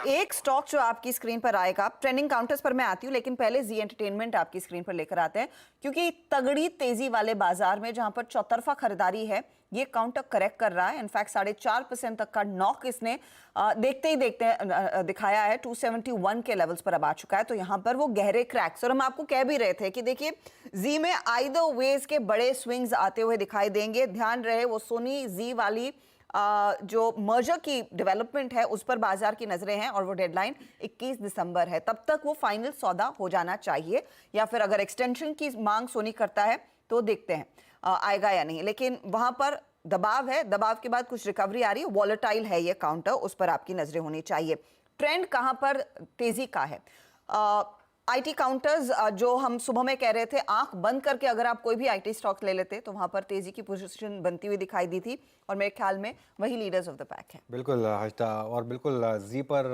एक स्टॉक जो आपकी स्क्रीन पर आएगा, ट्रेंडिंग काउंटर्स पर मैं आती हूँ, लेकिन पहले जी एंटरटेनमेंट आपकी स्क्रीन पर लेकर आते हैं, क्योंकि तगड़ी तेजी वाले बाजार में जहां पर चौतरफा खरीदारी है, ये काउंटर करेक्ट कर रहा है। इनफैक्ट 4.5% तक का नॉक इसने देखते ही देखते दिखाया है। 271 के लेवल्स पर अब आ चुका है, तो यहां पर वो गहरे क्रैक्स, और हम आपको कह भी रहे थे कि देखिए जी में आइदर वेज के बड़े स्विंग्स आते हुए दिखाई देंगे। ध्यान रहे वो सोनी जी वाली जो मर्जर की डेवलपमेंट है उस पर बाजार की नजरें हैं, और वो डेडलाइन 21 दिसंबर है। तब तक वो फाइनल सौदा हो जाना चाहिए, या फिर अगर एक्सटेंशन की मांग सोनी करता है तो देखते हैं आएगा या नहीं। लेकिन वहां पर दबाव है, दबाव के बाद कुछ रिकवरी आ रही है, वॉलेटाइल है ये काउंटर, उस पर आपकी नजरें होनी चाहिए। ट्रेंड कहां पर तेजी का है? आईटी काउंटर्स जो हम सुबह में कह रहे थे, आंख बंद करके अगर आप कोई भी आईटी स्टॉक ले लेते तो वहां पर तेजी की पोजीशन बनती हुई दिखाई दी थी, और मेरे ख्याल में वही लीडर्स ऑफ द पैक है। बिल्कुल हर्षदा, और बिल्कुल जी पर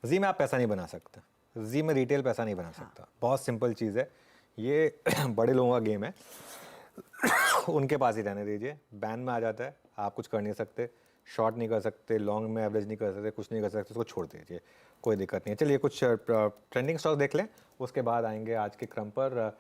जी में आप पैसा नहीं बना सकते। जी में रिटेल पैसा नहीं बना सकता। बहुत सिंपल चीज़ है ये। बड़े लोगों का गेम है। उनके पास ही रहने दीजिए। बैन में आ जाता है, आप कुछ कर नहीं सकते, शॉर्ट नहीं कर सकते, लॉन्ग में एवरेज नहीं कर सकते, कुछ नहीं कर सकते, उसको छोड़ दीजिए, कोई दिक्कत नहीं है। चलिए कुछ ट्रेंडिंग स्टॉक देख लें, उसके बाद आएंगे आज के क्रम पर।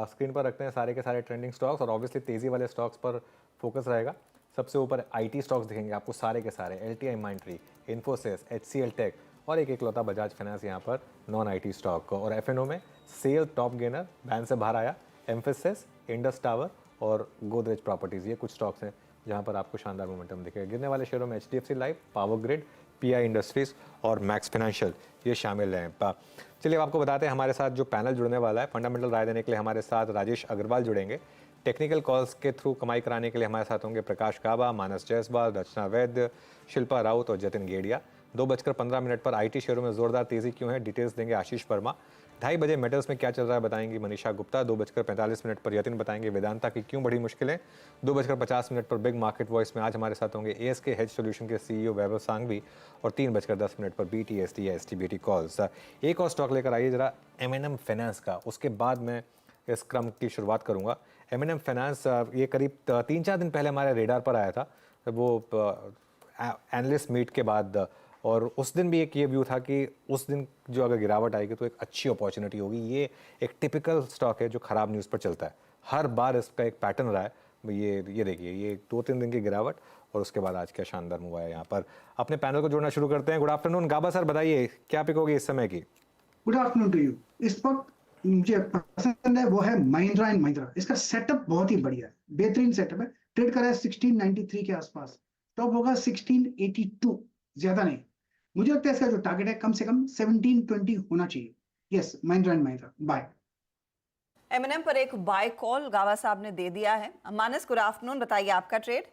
स्क्रीन पर रखते हैं सारे के सारे ट्रेंडिंग स्टॉक्स, और ऑब्वियसली तेज़ी वाले स्टॉक्स पर फोकस रहेगा। सबसे ऊपर आईटी स्टॉक्स दिखेंगे आपको सारे के सारे, LTI Mindtree, Infosys, HCL tech, और एक इकलौता बजाज फाइनेंस यहाँ पर नॉन आईटी स्टॉक। और FNO में सेल टॉप गेनर बैन से बाहर आया, एम्फेसिस, इंडस टावर और गोदरेज प्रॉपर्टीज़, ये कुछ स्टॉक्स हैं जहाँ पर आपको शानदार मोमेंटम दिखेगा। गिरने वाले शेयरों में HDFC life, power grid, PI industries और मैक्स फाइनेंशियल ये शामिल हैं। चलिए आपको बताते हैं हमारे साथ जो पैनल जुड़ने वाला है, फंडामेंटल राय देने के लिए हमारे साथ राजेश अग्रवाल जुड़ेंगे। टेक्निकल कॉल्स के थ्रू कमाई कराने के लिए हमारे साथ होंगे प्रकाश काबा, मानस जायसवाल, रचना वैद्य, शिल्पा राउत और जतिन गेड़िया। 2:15 पर आईटी शेयरों में जोरदार तेजी क्यों है, डिटेल्स देंगे आशीष वर्मा। 2:30 बजे मेटल्स में क्या चल रहा है बताएंगी मनीषा गुप्ता। 2:45 पर यतिन बताएंगे वेदांता की क्यों बड़ी मुश्किलें। 2:50 पर बिग मार्केट वॉइस में आज हमारे साथ होंगे ASK हेज सोल्यूशन के CEO वैभव सांघवी। और 3:10 पर BTSD या STBT कॉल्स। एक और स्टॉक लेकर आइए जरा, M&M फाइनेंस का, उसके बाद मैं इस क्रम की शुरुआत करूंगा। M&M फाइनेंस ये करीब 3-4 दिन पहले हमारे रेडार पर आया था, वो एनालिस्ट मीट के बाद, और उस दिन भी एक ये व्यू था कि उस दिन जो अगर गिरावट आएगी तो एक अच्छी अपॉर्चुनिटी होगी। ये एक टिपिकल स्टॉक है जो खराब न्यूज़ पर चलता है, हर बार इसका एक पैटर्न रहा है। ये देखिए, ये 2-3 दिन की गिरावट और उसके बाद आज क्या शानदार हुआ है। यहाँ पर अपने पैनल को जोड़ना शुरू करते हैं। गुड आफ्टरनून गाबा सर, बताइए क्या पिक होगी इस समय की? Good afternoon to you. इस वक्त मुझे पसंद है वो है महिंद्रा एंड महिंद्रा। इसका सेटअप बहुत ही बढ़िया है, बेहतरीन सेटअप है। ट्रेड कर रहा है 1693 के आसपास, टॉप होगा 1682, ज्यादा नहीं। मुझे लगता है इसका जो टारगेट है कम से कम 1720 होना चाहिए। Yes, Mahindra and Mahindra buy. M&M पर एक बाय कॉल गावा साहब ने दे दिया है। मानस, गुड आफ्टरनून, बताइए आपका ट्रेड।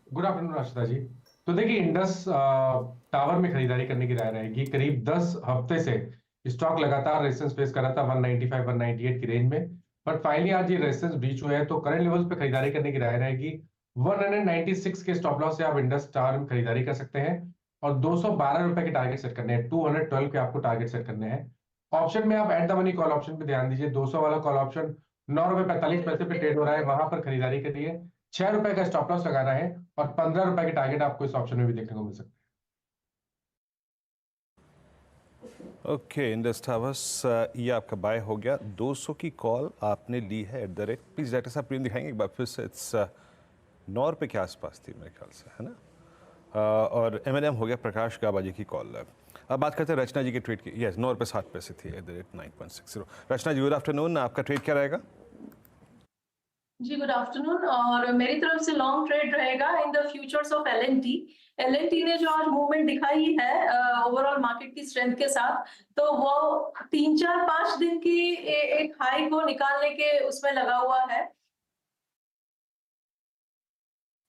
गुड आफ्टरनून आशिता जी। तो देखिए, इंडस टावर में खरीदारी करने की राय रहेगी। करीब 10 हफ्ते से स्टॉक लगातार रेजिस्टेंस फेस कर रहा था 195 198 की रेंज में, बट फाइनली आज ये रेजिस्टेंस ब्रीच हुआ है, तो करंट लेवल्स पे खरीदारी करने की राय रहेगी। 196 के स्टॉप लॉस से आप इंडस टावर में खरीदारी कर सकते हैं, और 212 रुपए के टारगेट सेट करने हैं। 212 के आपको टारगेट सेट करने हैं। ऑप्शन में आप at the money call option पे ध्यान दीजिए। 200 वाला कॉल ऑप्शन 9 रुपए 45 पैसे पे ट्रेड हो रहा है, वहां पर खरीदारी करिए। 6 रुपए का स्टॉप लॉस लगाना है, और 15 रुपए के टारगेट आपको इस ऑप्शन में भी देखने को मिल सकते हैं। ओके, इंडस टावर्स ये आपका बाय हो गया। 200 की कॉल आपने ली है eight the rate, please director साहब प्रीमियम दिखाएंगे एक बार फिर से। इट्स 9 रुपये के आसपास थी मेरे ख्याल से, है ना? और M&M हो गया प्रकाश गाबाजी की कॉल। अब बात करते हैं रचना जी के ट्रेड की। यस, 9 रुपये 7 पैसे थी at the rate 9.60। Rachna ji, good afternoon, आपका ट्रेड क्या रहेगा? जी गुड आफ्टरनून। और मेरी तरफ से लॉन्ग ट्रेड रहेगा in the futures of L&T। L&T ने जो आज मूवमेंट दिखाई है ओवरऑल मार्केट की स्ट्रेंथ के साथ, तो वो 3-4-5 दिन की एक हाई को निकालने के उसमें लगा हुआ है,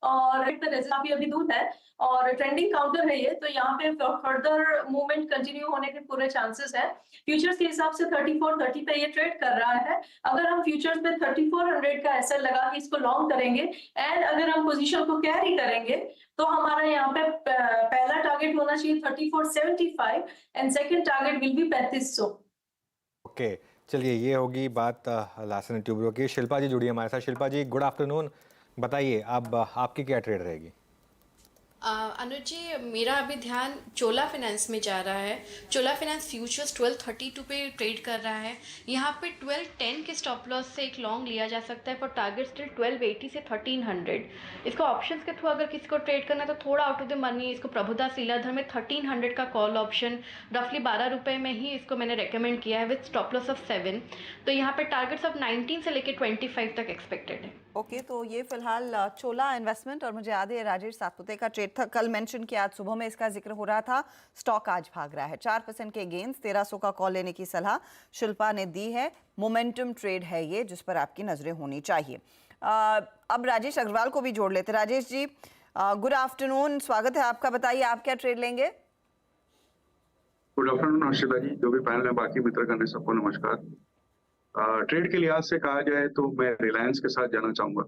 और काफी अभी दूर है, और ट्रेंडिंग काउंटर है ये, तो यहाँ पे फर्दर मूवमेंट कंटिन्यू होने के पूरे चांसेस है। फ्यूचर्स के हिसाब से 3430 पे ये ट्रेड कर रहा है। अगर हम फ्यूचर्स पे 3400 का एसएल लगा के इसको लॉन्ग करेंगे, एंड अगर हम पोजीशन को कैरी करेंगे, तो हमारा यहाँ पे पहला टारगेट होना चाहिए 3475, and second target will be 3500। Okay, चलिए ये होगी बात लार्सन एंड ट्यूब्रो की। शिल्पा जी जुड़ी हमारे साथ। शिल्पा जी, गुड आफ्टरनून, बताइए अब आपकी क्या ट्रेड रहेगी? अनुज जी, मेरा अभी ध्यान चोला फाइनेंस में जा रहा है। चोला फाइनेंस फ्यूचर्स 1232 पे ट्रेड कर रहा है। यहाँ पे 1210 के स्टॉप लॉस से एक लॉन्ग लिया जा सकता है, पर टारगेट स्टिल 1280 से 1300। इसको ऑप्शंस के थ्रू अगर किसी को ट्रेड करना है तो थोड़ा आउट ऑफ द मनी इसको प्रभुदास लीलाधर में 1300 का कॉल ऑप्शन रफली 12 रुपये में ही इसको मैंने रेकमेंड किया है विद स्टॉप लॉस ऑफ 7। तो यहाँ पे टारगेट्स ऑफ 19 से लेके 25 तक एक्सपेक्टेड है। ओके तो ये फिलहाल चोला इन्वेस्टमेंट, और मुझे याद है राजेश सातपुते का ट्रेड था, कल मेंशन किया, आज सुबह में इसका जिक्र हो रहा था। स्टॉक आज भाग रहा है, 4% के गेंस, 1300 का कॉल लेने की सलाह शिल्पा ने दी है। मोमेंटम ट्रेड है ये, जिस पर आपकी नजरें होनी चाहिए। अब राजेश अग्रवाल को भी जोड़ लेते। राजेश जी, गुड आफ्टरनून, स्वागत है आपका। बताइए आप क्या ट्रेड लेंगे? गुड आफ्टरनून हर्षिता जी, जो भी पैनल है, बाकी मित्र करने सबको नमस्कार। ट्रेड के लिहाज से कहा जाए तो मैं रिलायंस के साथ जाना चाहूंगा।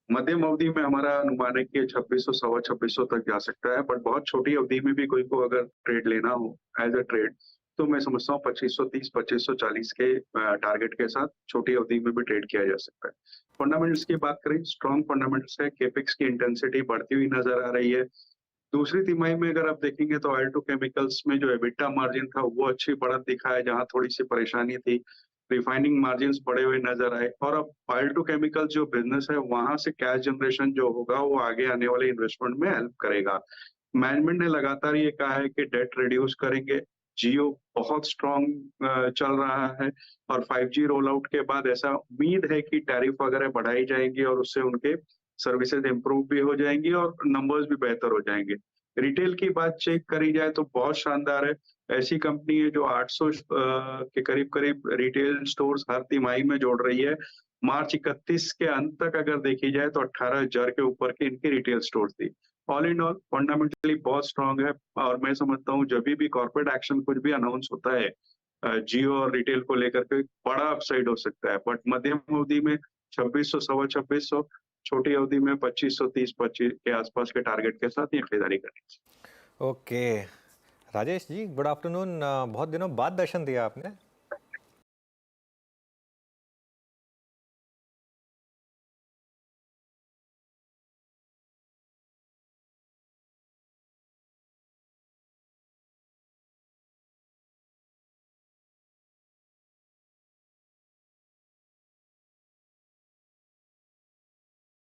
मध्यम अवधि में हमारा अनुमान है कि 2600 सवा 2600 तक जा सकता है, बट बहुत छोटी अवधि में भी कोई को अगर ट्रेड लेना हो एज अ ट्रेड तो मैं समझता हूँ 2530 2540 के टारगेट के साथ छोटी अवधि में भी ट्रेड किया जा सकता है। फंडामेंटल्स की बात करें, स्ट्रॉन्ग फंडामेंटल्स है, केपेक्स की इंटेंसिटी बढ़ती हुई नजर आ रही है। दूसरी तिमाही में अगर आप देखेंगे तो ऑयल टू केमिकल्स में जो एबिटा मार्जिन था वो अच्छी बढ़त दिखा है, जहां थोड़ी सी परेशानी थी। रिफाइनिंग मार्जिन्स बढ़े हुए नजर आए, और अब ऑयल टू केमिकल जो बिजनेस है वहां से कैश जनरेशन जो होगा वो आगे आने वाले इन्वेस्टमेंट में हेल्प करेगा। मैनेजमेंट ने लगातार ये कहा है कि डेट रिड्यूस करेंगे। जियो बहुत स्ट्रॉन्ग चल रहा है, और 5G रोल आउट के बाद ऐसा उम्मीद है कि टैरिफ वगैरह बढ़ाई जाएंगी और उससे उनके सर्विसेज इंप्रूव भी हो जाएंगी और नंबर्स भी बेहतर हो जाएंगे। रिटेल की बात चेक करी जाए तो बहुत शानदार है। ऐसी कंपनी है जो 800 के करीब करीब रिटेल स्टोर्स हर तिमाही में जोड़ रही है। मार्च 31 के अंत तक अगर देखी जाए तो 18,000 के ऊपर के इनकी रिटेल स्टोर्स थी। ऑल इन ऑल फंडामेंटली बहुत स्ट्रांग है, और मैं समझता हूँ जब भी कॉर्पोरेट एक्शन कुछ भी अनाउंस होता है जियो और रिटेल को लेकर के बड़ा अपसाइड हो सकता है, बट मध्यम अवधि में 2600 सवा 2600, छोटी अवधि में 2530 के आसपास के टारगेट के साथ ये खरीदारी करनी। Okay Rajesh ji, good afternoon. बहुत दिनों बाद दर्शन दिया आपने।